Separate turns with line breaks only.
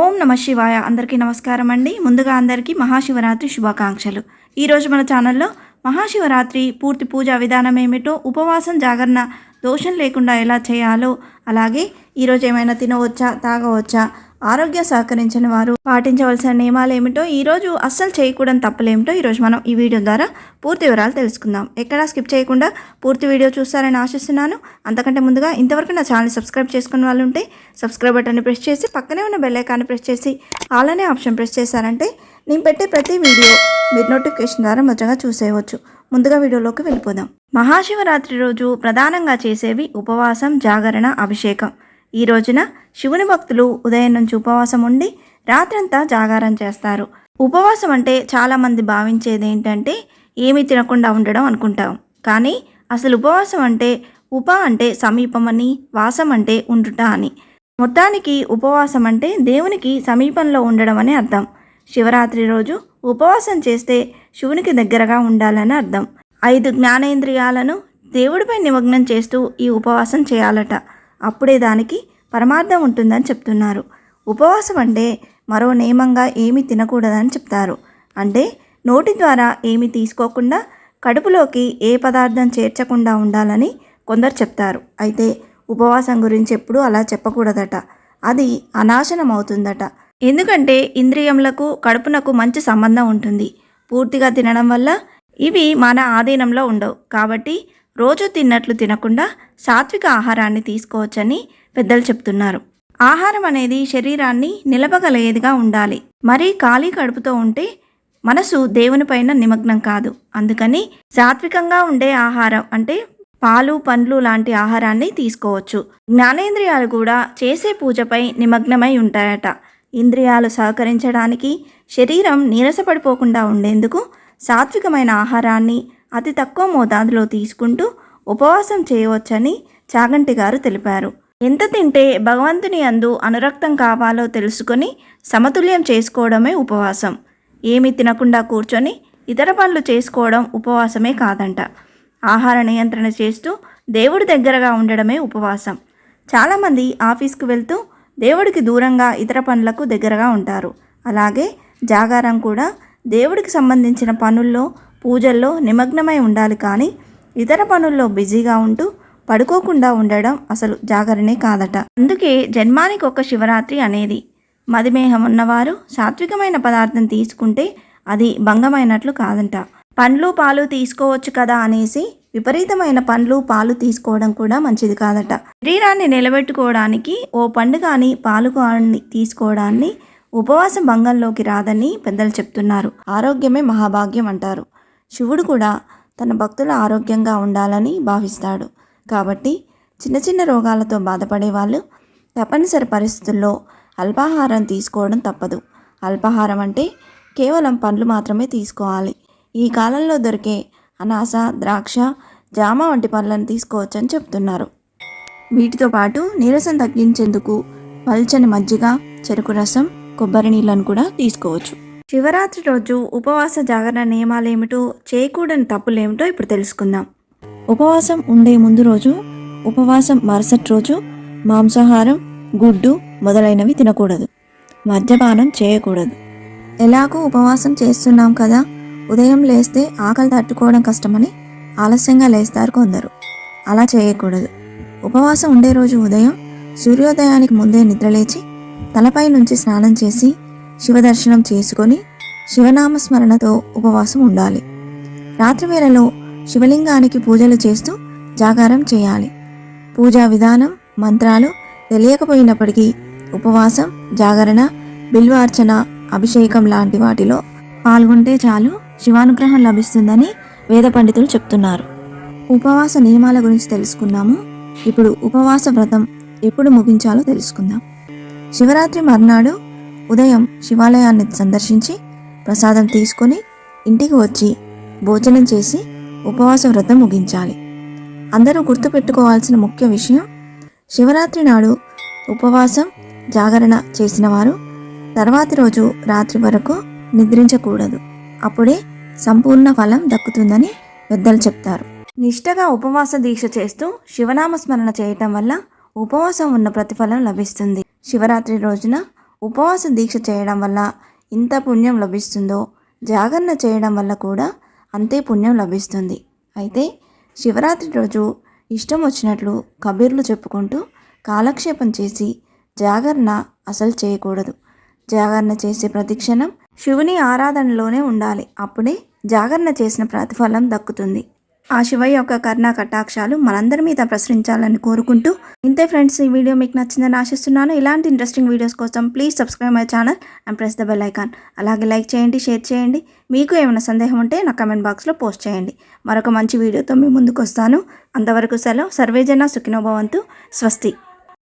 ఓం నమ శివాయ. అందరికీ నమస్కారం అండి. ముందుగా అందరికీ మహాశివరాత్రి శుభాకాంక్షలు. ఈరోజు మన ఛానల్లో మహాశివరాత్రి పూర్తి పూజా విధానం ఏమిటో, ఉపవాసం జాగరణ దోషం లేకుండా ఎలా చేయాలో, అలాగే ఈరోజు ఏమైనా తినవచ్చా, తాగవచ్చా, ఆరోగ్యం సహకరించిన వారు పాటించవలసిన నియమాలు ఏమిటో, ఈరోజు అస్సలు చేయకూడని తప్పులేమిటో ఈరోజు మనం ఈ వీడియో ద్వారా పూర్తి వివరాలు తెలుసుకుందాం. ఎక్కడా స్కిప్ చేయకుండా పూర్తి వీడియో చూస్తారని ఆశిస్తున్నాను. అంతకంటే ముందుగా ఇంతవరకు నా ఛానల్ సబ్స్క్రైబ్ చేసుకున్న వాళ్ళు ఉంటే సబ్స్క్రైబ్ బటన్ని ప్రెస్ చేసి పక్కనే ఉన్న బెల్ ఐకాన్ని ప్రెస్ చేసి ఆల్ అనే ఆప్షన్ ప్రెస్ చేశారంటే నేను పెట్టే ప్రతి వీడియో మీరు నోటిఫికేషన్ ద్వారా మొదటగా చూసేయవచ్చు. ముందుగా వీడియోలోకి వెళ్ళిపోదాం. మహాశివరాత్రి రోజు ప్రధానంగా చేసేవి ఉపవాసం, జాగరణ, అభిషేకం. ఈ రోజున శివుని భక్తులు ఉదయం నుంచి ఉపవాసం ఉండి రాత్రంతా జాగారం చేస్తారు. ఉపవాసం అంటే చాలామంది భావించేది ఏంటంటే ఏమీ తినకుండా ఉండడం అనుకుంటాం. కానీ అసలు ఉపవాసం అంటే అంటే సమీపం అని, వాసం అంటే ఉండుట అని. మొత్తానికి ఉపవాసం అంటే దేవునికి సమీపంలో ఉండడం అని అర్థం. శివరాత్రి రోజు ఉపవాసం చేస్తే శివునికి దగ్గరగా ఉండాలని అర్థం. 5 జ్ఞానేంద్రియాలను దేవుడిపై నిమగ్నం చేస్తూ ఈ ఉపవాసం చేయాలట. అప్పుడే దానికి పరమార్థం ఉంటుందని చెప్తున్నారు. ఉపవాసం అంటే మరో నియమంగా ఏమీ తినకూడదని చెప్తారు. అంటే నోటి ద్వారా ఏమీ తీసుకోకుండా, కడుపులోకి ఏ పదార్థం చేర్చకుండా ఉండాలని కొందరు చెప్తారు. అయితే ఉపవాసం గురించి ఎప్పుడూ అలా చెప్పకూడదట. అది అనాశనం అవుతుందట. ఎందుకంటే ఇంద్రియములకు, కడుపునకు మంచి సంబంధం ఉంటుంది. పూర్తిగా తినడం వల్ల ఇవి మన ఆధీనంలో ఉండవు. కాబట్టి రోజు తిన్నట్లు తినకుండా సాత్విక ఆహారాన్ని తీసుకోవచ్చని పెద్దలు చెప్తున్నారు. ఆహారం అనేది శరీరాన్ని నిలపగలిగేదిగా ఉండాలి. మరీ ఖాళీ కడుపుతో ఉంటే మనసు దేవునిపైన నిమగ్నం కాదు. అందుకని సాత్వికంగా ఉండే ఆహారం అంటే పాలు, పండ్లు లాంటి ఆహారాన్ని తీసుకోవచ్చు. జ్ఞానేంద్రియాలు కూడా చేసే పూజపై నిమగ్నమై ఉంటాయట. ఇంద్రియాలు సహకరించడానికి, శరీరం నీరసపడిపోకుండా ఉండేందుకు సాత్వికమైన ఆహారాన్ని అతి తక్కువ మోతాదులో తీసుకుంటూ ఉపవాసం చేయవచ్చని చాగంటి గారు తెలిపారు. ఎంత తింటే భగవంతుని యందు అనురక్తం కావాలో తెలుసుకొని సమతుల్యం చేసుకోవడమే ఉపవాసం. ఏమీ తినకుండా కూర్చొని ఇతర పనులు చేసుకోవడం ఉపవాసమే కాదంట. ఆహార నియంత్రణ చేస్తూ దేవుడి దగ్గరగా ఉండడమే ఉపవాసం. చాలామంది ఆఫీస్కు వెళ్తూ దేవుడికి దూరంగా ఇతర పనులకు దగ్గరగా ఉంటారు. అలాగే జాగారం కూడా దేవుడికి సంబంధించిన పనుల్లో, పూజల్లో నిమగ్నమై ఉండాలి. కానీ ఇతర పనుల్లో బిజీగా ఉంటూ పడుకోకుండా ఉండడం అసలు జాగరణే కాదట. అందుకే జన్మానికి ఒక శివరాత్రి అనేది. మధుమేహం ఉన్నవారు సాత్వికమైన పదార్థం తీసుకుంటే అది భంగమైనట్లు కాదంట. పండ్లు, పాలు తీసుకోవచ్చు కదా అనేసి విపరీతమైన పండ్లు, పాలు తీసుకోవడం కూడా మంచిది కాదట. శరీరాన్ని నిలబెట్టుకోవడానికి ఓ పండు కానీ, పాలు కానీ తీసుకోవడాన్ని ఉపవాసం భంగంలోకి రాదని పెద్దలు చెప్తున్నారు. ఆరోగ్యమే మహాభాగ్యం అంటారు. శివుడు కూడా తన భక్తుల ఆరోగ్యంగా ఉండాలని భావిస్తాడు. కాబట్టి చిన్న చిన్న రోగాలతో బాధపడే వాళ్ళు తప్పనిసరి పరిస్థితుల్లో అల్పాహారం తీసుకోవడం తప్పదు. అల్పాహారం అంటే కేవలం పండ్లు మాత్రమే తీసుకోవాలి. ఈ కాలంలో దొరికే అనాస, ద్రాక్ష, జామ వంటి పళ్ళను తీసుకోవచ్చని చెప్తున్నారు. వీటితో పాటు నీరసం తగ్గించేందుకు పల్చని మజ్జిగ, చెరుకు రసం, కొబ్బరి నీళ్ళను కూడా తీసుకోవచ్చు. శివరాత్రి రోజు ఉపవాస జాగరణ నియమాలేమిటో, చేయకూడని తప్పులేమిటో ఇప్పుడు తెలుసుకుందాం. ఉపవాసం ఉండే ముందు రోజు, ఉపవాసం మరుసటి రోజు మాంసాహారం, గుడ్డు మొదలైనవి తినకూడదు. మద్యపానం చేయకూడదు. ఎలాగో ఉపవాసం చేస్తున్నాం కదా, ఉదయం లేస్తే ఆకలి తట్టుకోవడం కష్టమని ఆలస్యంగా లేస్తారు కొందరు. అలా చేయకూడదు. ఉపవాసం ఉండే రోజు ఉదయం సూర్యోదయానికి ముందే నిద్రలేచి తలపై నుంచి స్నానం చేసి శివదర్శనం చేసుకొని శివనామస్మరణతో ఉపవాసం ఉండాలి. రాత్రి వేళలో శివలింగానికి పూజలు చేస్తూ జాగారం చేయాలి. పూజా విధానం, మంత్రాలు తెలియకపోయినప్పటికీ ఉపవాసం, జాగరణ, బిల్వార్చన, అభిషేకం లాంటి వాటిలో పాల్గొంటే చాలు శివానుగ్రహం లభిస్తుందని వేద పండితులు చెప్తున్నారు. ఉపవాస నియమాల గురించి తెలుసుకున్నాము. ఇప్పుడు ఉపవాస వ్రతం ఎప్పుడు ముగించాలో తెలుసుకుందాం. శివరాత్రి మర్నాడు ఉదయం శివాలయాన్ని సందర్శించి ప్రసాదం తీసుకొని ఇంటికి వచ్చి భోజనం చేసి ఉపవాస వ్రతం ముగించాలి. అందరూ గుర్తుపెట్టుకోవాల్సిన ముఖ్య విషయం, శివరాత్రి నాడు ఉపవాసం, జాగరణ చేసిన వారు తర్వాతి రోజు రాత్రి వరకు నిద్రించకూడదు. అప్పుడే సంపూర్ణ ఫలం దక్కుతుందని పెద్దలు చెప్తారు. నిష్టగా ఉపవాస దీక్ష చేస్తూ శివనామస్మరణ చేయటం వల్ల ఉపవాసం ఉన్న ప్రతిఫలం లభిస్తుంది. శివరాత్రి రోజున ఉపవాస దీక్ష చేయడం వల్ల ఇంత పుణ్యం లభిస్తుందో జాగరణ చేయడం వల్ల కూడా అంతే పుణ్యం లభిస్తుంది. అయితే శివరాత్రి రోజు ఇష్టం వచ్చినట్లు కబీర్లు చెప్పుకుంటూ కాలక్షేపం చేసి జాగరణ అసలు చేయకూడదు. జాగరణ చేసే ప్రతి క్షణం శివుని ఆరాధనలోనే ఉండాలి. అప్పుడే జాగరణ చేసిన ప్రతిఫలం దక్కుతుంది. ఆ శివయ్య యొక్క కరుణా కటాక్షాలు మనందరి మీద ప్రసరించాలని కోరుకుంటూ, ఇంతే ఫ్రెండ్స్, ఈ వీడియో మీకు నచ్చిందని ఆశిస్తున్నాను. ఇలాంటి ఇంట్రెస్టింగ్ వీడియోస్ కోసం please subscribe my channel and press the bell icon. అలాగే లైక్ చేయండి, షేర్ చేయండి. మీకు ఏమైనా సందేహం ఉంటే నా కమెంట్ బాక్స్లో పోస్ట్ చేయండి. మరొక మంచి వీడియోతో మీ ముందుకు వస్తాను. అంతవరకు సెలవు. సర్వేజన సుఖినో భవంతు. స్వస్తి.